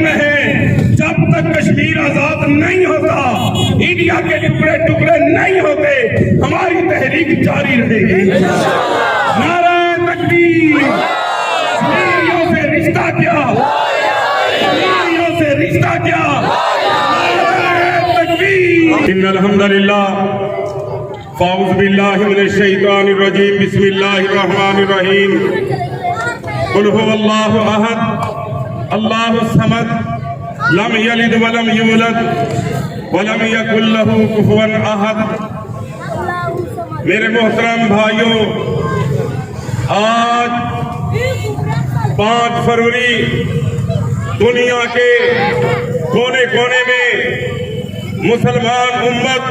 کرنے ہیں جب تک کشمیر آزاد نہیں ہوتا، انڈیا کے ٹکڑے ٹکڑے نہیں ہوتے، ہماری تحریک جاری رہے گی۔ نعرہ تکبیر! کشمیریوں سے رشتہ کیا، کشمیریوں سے رشتہ کیا، نعرہ تکبیر! ان الحمدللہ فاعوذ باللہ من الشیطان الرجیم بسم اللہ الرحمن الرحیم قل هو اللہ احد اللہ الصمد لم یلد ولم یولد ولم یکن لہ کفوا احد۔ میرے محترم بھائیوں، آج 5 فروری دنیا کے کونے کونے میں مسلمان امت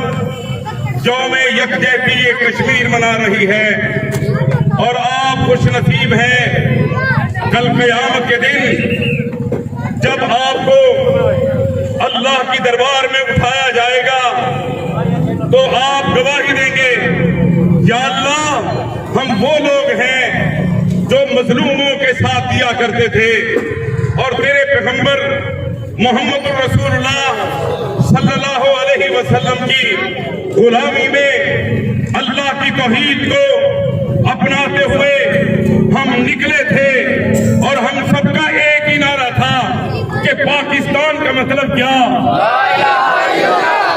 یوم یکجہتی کشمیر منا رہی ہے، اور آپ خوش نصیب ہیں کل قیامت کے دن جب آپ کو اللہ کی دربار میں اٹھایا جائے گا تو آپ گواہی دیں گے، یا اللہ ہم وہ لوگ ہیں جو مظلوموں کے ساتھ دیا کرتے تھے، اور تیرے پیغمبر محمد رسول اللہ صلی اللہ علیہ وسلم کی غلامی میں اللہ کی توحید کو اپناتے ہوئے ہم نکلے تھے، اور ہم سب کا ایک ہی نعرہ تھا کہ پاکستان کا مطلب کیا،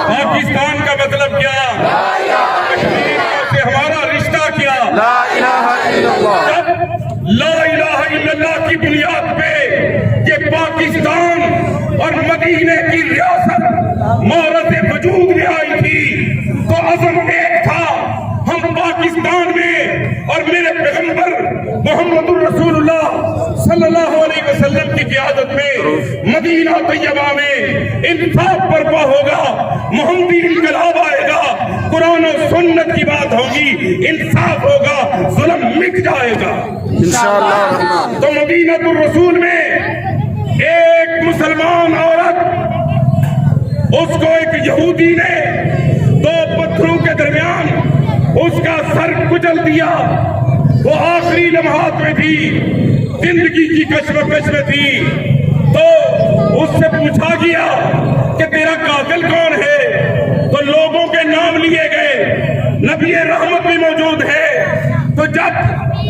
پاکستان کا مطلب کیا، کشمیریوں سے ہمارا رشتہ کیا۔ جب لا الہ الا اللہ کی بنیاد پہ یہ پاکستان اور مدینے کی ریاست مورد وجود میں آئی تھی تو عزم ایک تھا، ہم پاکستان میں اور میرے پیغمبر محمد الرسول اللہ صلی اللہ علیہ وسلم کی قیادت میں مدینہ طیبہ میں انصاف برپا ہوگا، محمدی انقلاب آئے گا، قرآن و سنت کی بات ہوگی، انصاف ہوگا، ظلم مٹ جائے گا انشاءاللہ۔ تو مدینہ الرسول میں ایک مسلمان عورت، اس کو ایک یہودی نے 2 پتھروں کے درمیان اس کا سر کچل دیا، وہ آخری لمحات میں تھی، زندگی کی کشمکش میں تھی، تو اس سے پوچھا گیا کہ تیرا قاتل کون ہے، تو لوگوں کے نام لیے گئے، نبی رحمت بھی موجود ہے، تو جب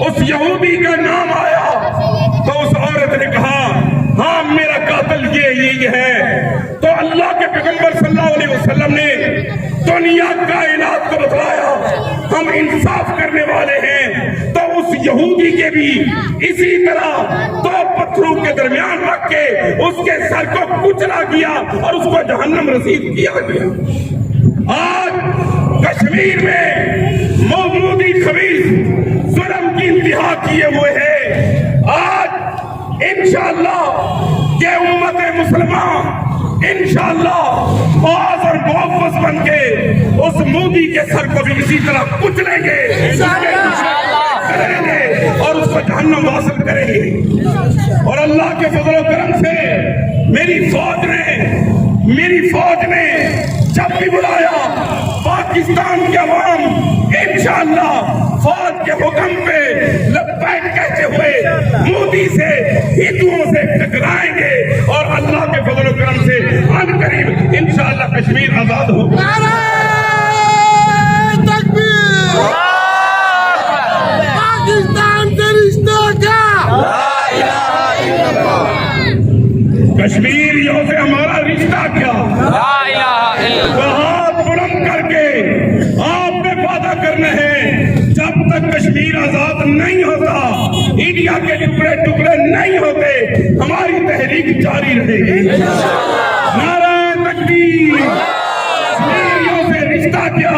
اس یہودی کا نام آیا تو اس عورت نے کہا ہاں میرا قاتل یہ ہے۔ تو اللہ کے پیغمبر صلی اللہ علیہ وسلم نے دنیا کائنات کو بتلایا ہم انصاف کرنے والے ہیں، تو اس یہودی کے بھی اسی طرح 2 پتھروں کے درمیان رکھ کے اس کے سر کو کچلا گیا اور اس کو جہنم رسید کیا گیا۔ آج کشمیر میں مودودی خبیث ظلم کی انتہا کیے ہوئے ہیں۔ آج انشاءاللہ یہ امت مسلمان انشاءاللہ باز اور محفظ بن کے اس مودی کے سر کو بھی اسی طرح کچلیں گے کریں گے اور اس کو جہنم حاصل کریں گے۔ اور اللہ کے فضل و کرم سے میری فوج نے جب بھی بلایا پاکستان کے عوام انشاءاللہ فوج کے حکم پہ لبیک کہتے ہوئے مودی سے ہندوؤں سے ٹکرائیں گے، اور اللہ کے فضل و کرم سے ان قریب انشاءاللہ کشمیر آزاد ہوگا۔ پاکستان سے رشتہ کیا، کشمیریوں سے ہمارا رشتہ کیا، ہاتھ بلند کر کے آپ نے وعدہ کرنے ہیں جب تک کشمیر آزاد نہیں ہوتا، انڈیا کے ٹکڑے ٹکڑے نہیں ہوتے، ہماری تحریک جاری رہے گی۔ نعرہ تکبیر! کشمیریوں سے رشتہ کیا،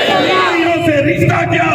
کشمیریوں سے رشتہ کیا،